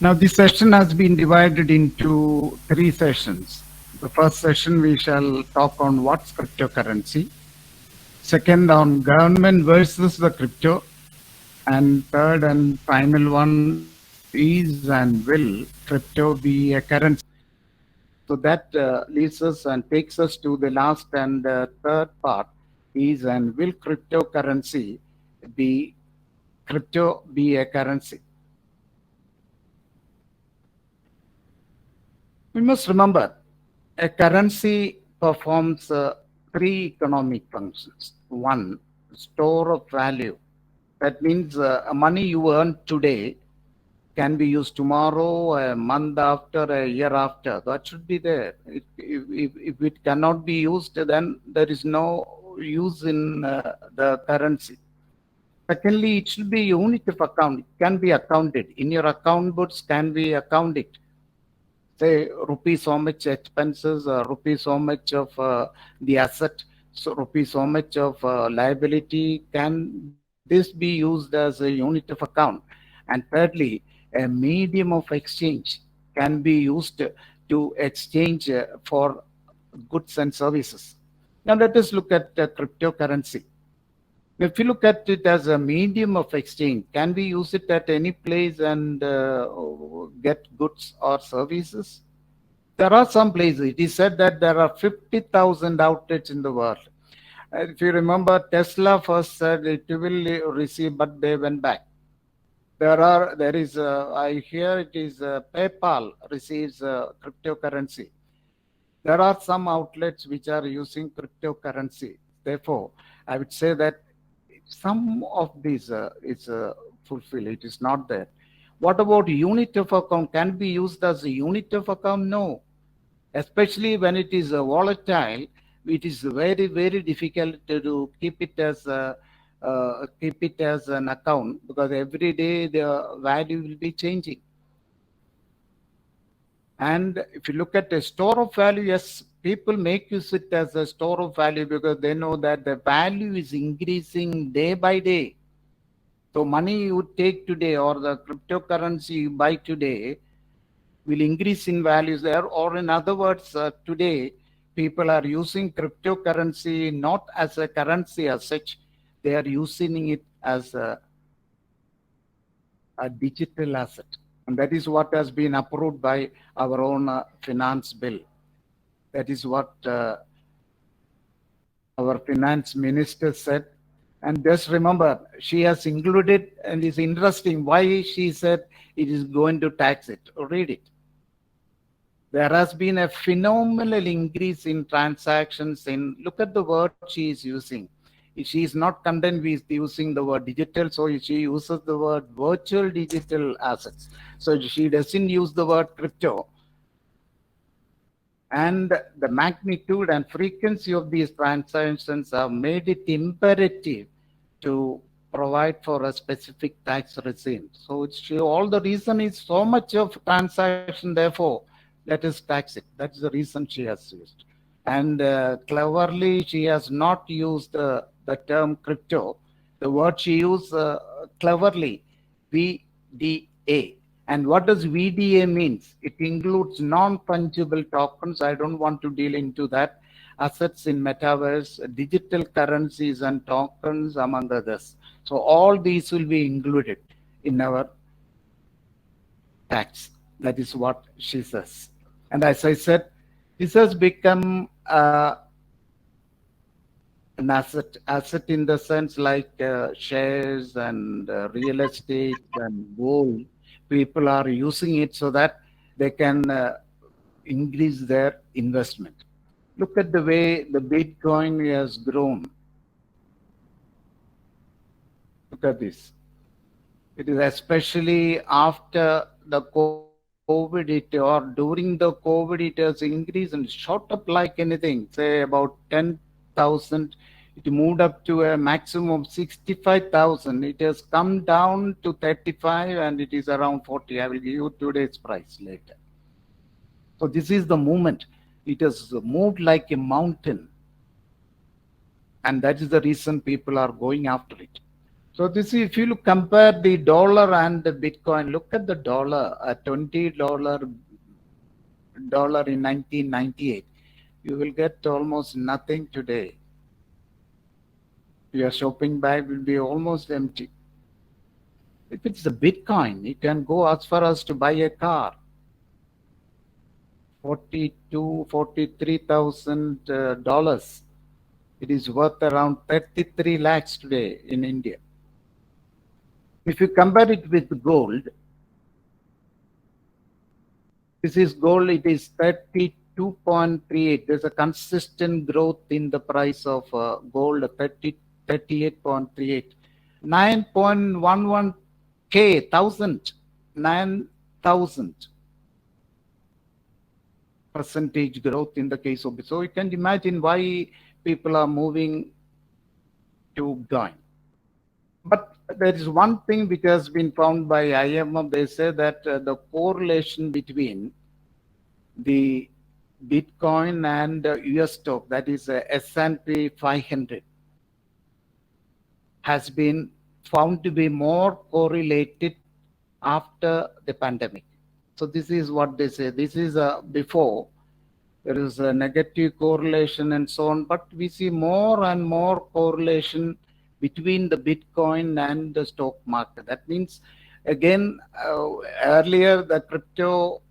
Now, this session has been divided into three sessions. The first session, we shall talk on what's cryptocurrency. Second, on government versus the crypto. And third and final one, is and will crypto be a currency? So that leads us and takes us to the last and third part, is and will be crypto be a currency? We must remember a currency performs three economic functions. One, store of value. That means money you earn today can be used tomorrow, a month after, a year after. That should be there. If it cannot be used, then there is no use in the currency. Secondly, it should be unit of account. It can be accounted. In your account books can be accounted. Say rupee so much expenses, rupee so much of the asset, so rupee so much of liability. Can this be used as a unit of account? And thirdly, a medium of exchange can be used to exchange for goods and services. Now let us look at cryptocurrency. If you look at it as a medium of exchange, can we use it at any place and get goods or services? There are some places. It is said that there are 50,000 outlets in the world. If you remember, Tesla first said it will receive, but they went back. I hear it is PayPal receives cryptocurrency. There are some outlets which are using cryptocurrency. Therefore, I would say that some of these is fulfilled. It is not there. What about unit of account? Can be used as a unit of account? No. Especially when it is volatile, it is very, very difficult to keep it as an account, because every day the value will be changing. And if you look at a store of value, yes, people make use it as a store of value because they know that the value is increasing day by day. So money you take today or the cryptocurrency you buy today will increase in values there. Or in other words, today people are using cryptocurrency not as a currency as such. They are using it as a digital asset. And that is what has been approved by our own finance bill. That is what our finance minister said. And just remember, she has included, and it's interesting why she said it is going to tax it. Read it. There has been a phenomenal increase in transactions. Look at the word she is using. She is not content with using the word digital, so she uses the word virtual digital assets. So she doesn't use the word crypto. And the magnitude and frequency of these transactions have made it imperative to provide for a specific tax regime. So all the reason is so much of transaction, therefore, let us tax it. That's the reason she has used. And cleverly, she has not used the term crypto. The word she used cleverly, VDA. And what does VDA means? It includes non-fungible tokens. I don't want to deal into that. Assets in metaverse, digital currencies and tokens, among others. So all these will be included in our tax. That is what she says. And as I said, this has become an asset in the sense like shares and real estate and gold. People are using it so that they can increase their investment. Look at the way the Bitcoin has grown. Look at this. It is especially after the COVID or during the COVID, it has increased and shot up like anything. Say about 10,000. It moved up to a maximum of 65,000. It has come down to 35 and it is around 40. I will give you today's price later. So this is the movement. It has moved like a mountain. And that is the reason people are going after it. So this, if you look, compare the dollar and the Bitcoin, look at the dollar, a $20 in 1998. You will get almost nothing today. Your shopping bag will be almost empty. If it's the Bitcoin, you can go as far as to buy a car. 42, $43,000. It is worth around 33 lakhs today in India. If you compare it with gold, this is gold, it is 32.38. There's a consistent growth in the price of gold, 38.38. 9.11 K, 9,000 percentage growth in the case of. So you can imagine why people are moving to Bitcoin. But there is one thing which has been found by IMF. They say that the correlation between the Bitcoin and US stock, that is S&P 500, has been found to be more correlated after the pandemic. So this is what they say. This is before. There is a negative correlation and so on, but we see more and more correlation between the Bitcoin and the stock market. That means, again, earlier the crypto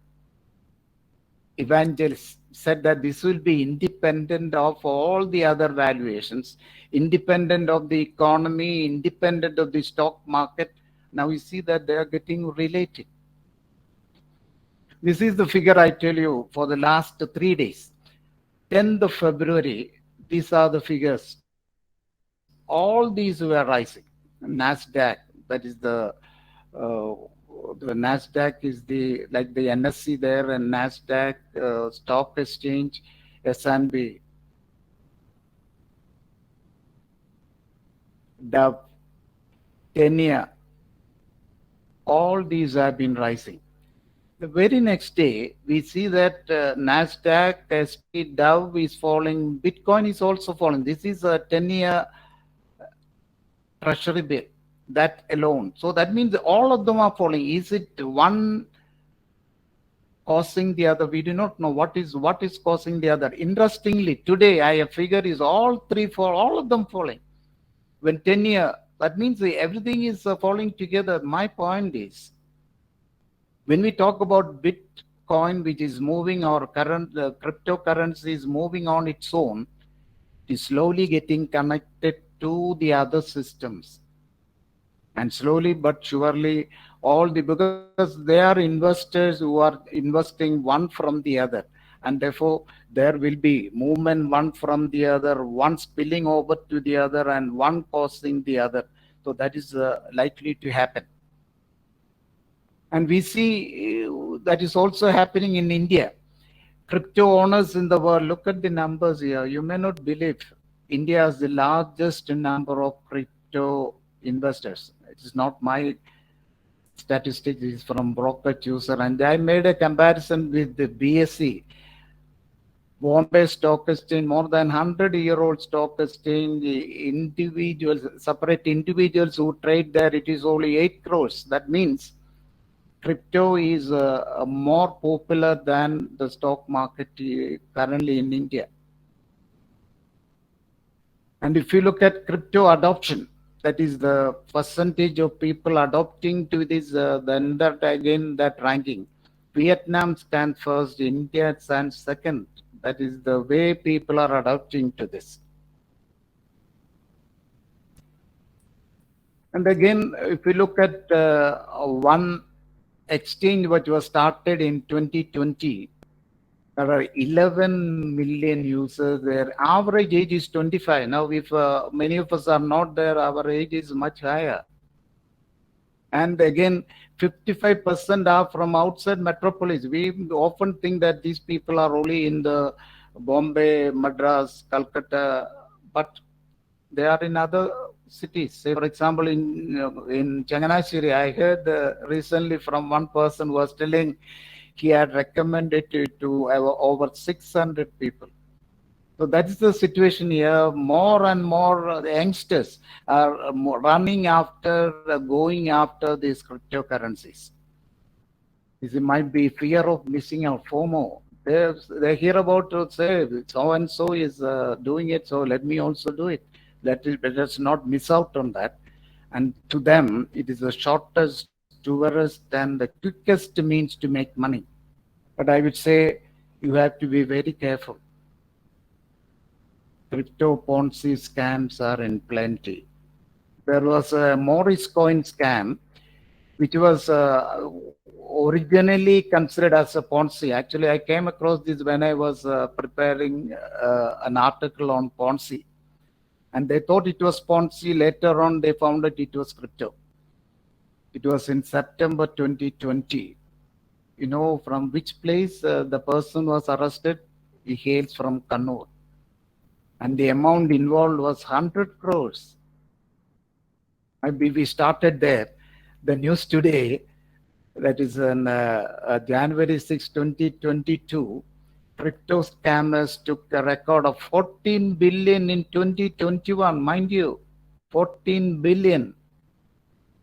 evangelists said that this will be independent of all the other valuations, independent of the economy, independent of the stock market. Now we see that they are getting related. This is the figure I tell you for the last 3 days. 10th of February, these are the figures. All these were rising. NASDAQ, that is the NASDAQ is like the NSE there, and NASDAQ, stock exchange, S&P, DAV, 10-year, all these have been rising. The very next day, we see that NASDAQ, SP, Dow is falling. Bitcoin is also falling. This is a 10-year treasury bill, that alone. So that means all of them are falling. Is it one causing the other? We do not know what is causing the other. Interestingly, today I figure is all of them falling. When 10-year, that means everything is falling together. My point is, when we talk about Bitcoin, which is moving, our current cryptocurrency is moving on its own, it is slowly getting connected to the other systems. And slowly but surely, because they are investors who are investing one from the other. And therefore, there will be movement one from the other, one spilling over to the other, and one causing the other. So that is likely to happen. And we see that is also happening in India. Crypto owners in the world, look at the numbers here. You may not believe India has the largest number of crypto investors. It is not my statistics, it is from broker user. And I made a comparison with the BSE, Bombay Stock Exchange, more than 100-year-old stock exchange. Individuals, separate individuals who trade there, it is only 8 crores. That means crypto is more popular than the stock market currently in India. And if you look at crypto adoption, that is the percentage of people adopting to this, then that again, that ranking. Vietnam stands first, India stands second. That is the way people are adopting to this. And again, if we look at one exchange which was started in 2020, there are 11 million users. Their average age is 25. Now, if many of us are not there, our age is much higher. And again, 55% are from outside metropolis. We often think that these people are only in the Bombay, Madras, Calcutta, but they are in other cities. Say, for example, in Changanashiri, I heard recently from one person who was telling he had recommended it to over 600 people. So that is the situation here. More and more youngsters are running after, going after these cryptocurrencies. This might be fear of missing out, FOMO. They hear about, say, so and so is doing it, so let me also do it. Let us not miss out on that. And to them, it is the shortest, tourist, and the quickest means to make money. But I would say you have to be very careful. Crypto Ponzi scams are in plenty. There was a Morris coin scam, which was originally considered as a Ponzi. Actually, I came across this when I was preparing an article on Ponzi. And they thought it was Ponzi. Later on, they found that it was crypto. It was in September 2020. You know from which place the person was arrested? He hails from Kannur. And the amount involved was 100 crores. Maybe we started there. The news today, that is on January 6, 2022, crypto scammers took a record of 14 billion in 2021. Mind you, 14 billion.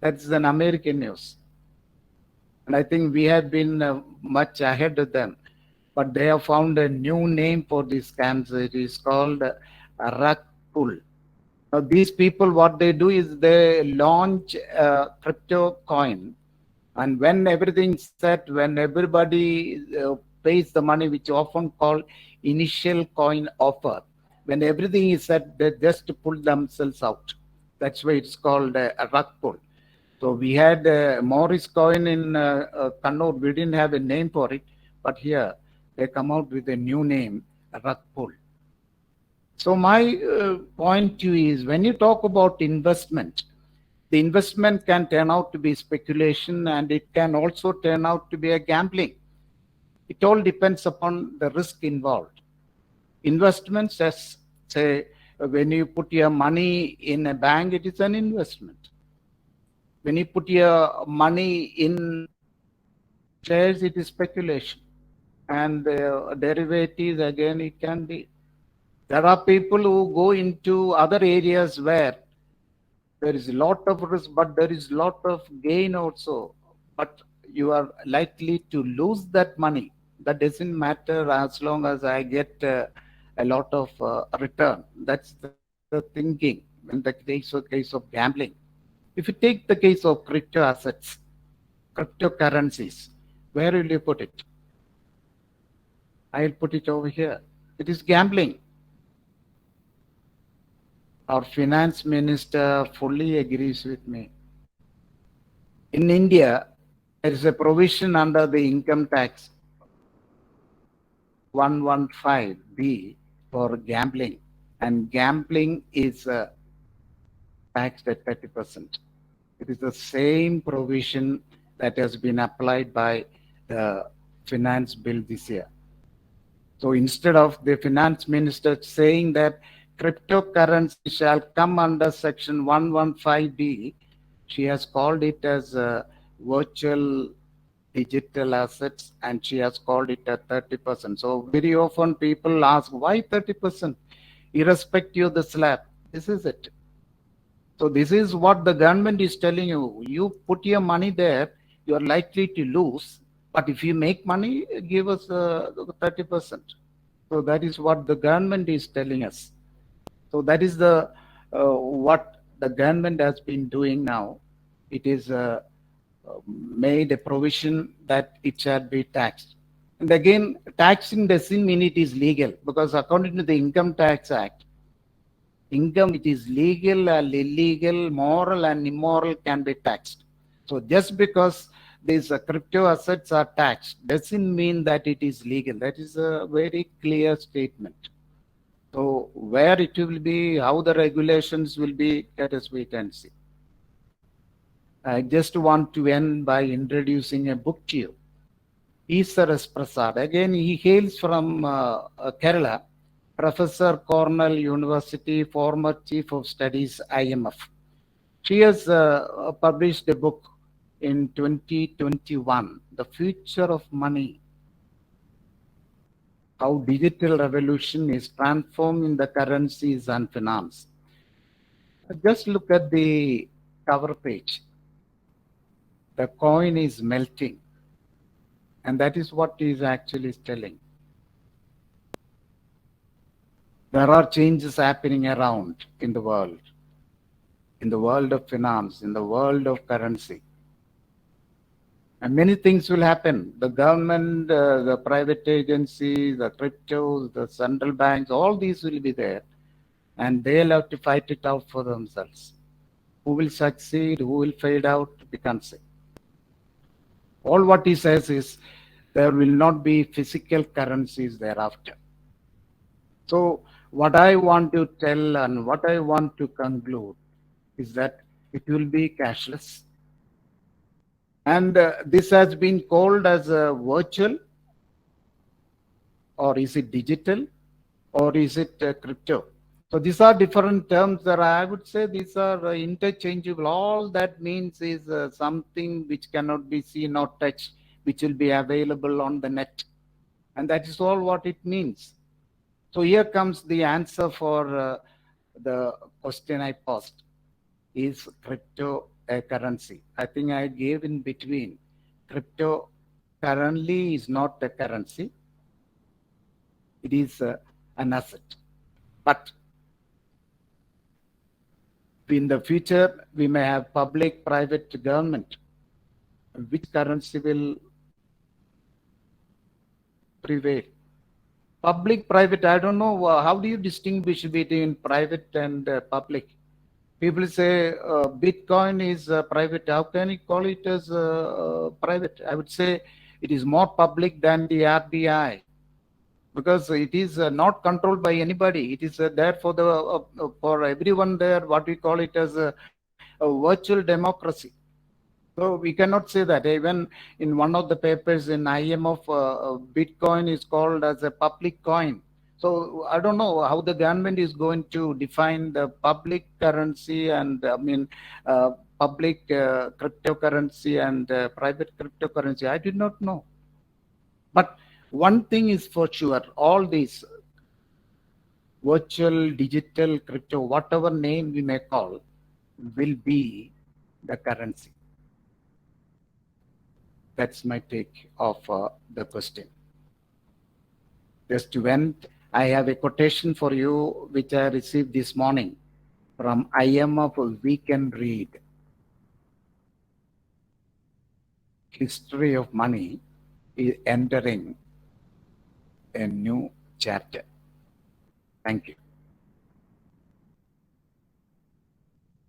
That's an American news. And I think we have been much ahead of them. But they have found a new name for these scams. It is called rug pull. Now, these people, what they do is they launch a crypto coin. And when everything's set, when everybody pays the money, which often called initial coin offer, when everything is set, they just pull themselves out. That's why it's called a rug pull. So we had Morris coin in Kannur. We didn't have a name for it, but here they come out with a new name, a rug pull. So my point to you is, when you talk about investment, the investment can turn out to be speculation, and it can also turn out to be a gambling. It all depends upon the risk involved. Investments, as say, when you put your money in a bank, it is an investment. When you put your money in shares, it is speculation. And derivatives, again, it can be. There are people who go into other areas where there is a lot of risk, but there is a lot of gain also. But you are likely to lose that money. That doesn't matter as long as I get a lot of return. That's the thinking in the case of gambling. If you take the case of crypto assets, cryptocurrencies, where will you put it? I'll put it over here. It is gambling. Our finance minister fully agrees with me. In India, there is a provision under the income tax 115B for gambling, and gambling is taxed at 30%. It is the same provision that has been applied by the finance bill this year. So instead of the finance minister saying that cryptocurrency shall come under section 115B, she has called it as virtual digital assets, and she has called it at 30%. So very often people ask, why 30%? Irrespective of the slab. This is it. So this is what the government is telling you. You put your money there, you are likely to lose. But if you make money, give us 30%. So that is what the government is telling us. So that is the what the government has been doing now. It is made a provision that it shall be taxed. And again, taxing doesn't mean it is legal, because according to the Income Tax Act, income which is legal and illegal, moral and immoral can be taxed. So just because these crypto assets are taxed doesn't mean that it is legal. That is a very clear statement. So where it will be, how the regulations will be, let us wait and see. I just want to end by introducing a book to you. Easwar S Prasad. Again, he hails from Kerala. Professor, Cornell University, former Chief of Studies, IMF. She has published a book in 2021, The Future of Money. how digital revolution is transforming the currencies and finance. Just look at the cover page. The coin is melting, and that is what is actually telling. There are changes happening around in the world of finance, in the world of currency. And many things will happen. The government, the private agencies, the cryptos, the central banks, all these will be there. And they'll have to fight it out for themselves. Who will succeed, who will fade out, we can't say. All what he says is there will not be physical currencies thereafter. So what I want to tell and what I want to conclude is that it will be cashless. And this has been called as a virtual, or is it digital, or is it crypto? So these are different terms that I would say these are interchangeable. All that means is something which cannot be seen or touched, which will be available on the net. And that is all what it means. So here comes the answer for the question I posed. Is crypto a currency? I think I gave in between. Crypto currently is not a currency. It is an asset. But in the future, we may have public, private, government. Which currency will prevail? Public, private, I don't know. How do you distinguish between private and public? People say Bitcoin is private. How can you call it as private? I would say it is more public than the RBI, because it is not controlled by anybody. It is there for everyone there. What we call it as a virtual democracy. So we cannot say that. Even in one of the papers in IMF, Bitcoin is called as a public coin. So I don't know how the government is going to define the public currency and public cryptocurrency and private cryptocurrency. I did not know. But one thing is for sure, all these virtual, digital, crypto, whatever name we may call, will be the currency. That's my take of the question. Just to end, I have a quotation for you which I received this morning from IMF. We can read. History of money is entering a new chapter. Thank you.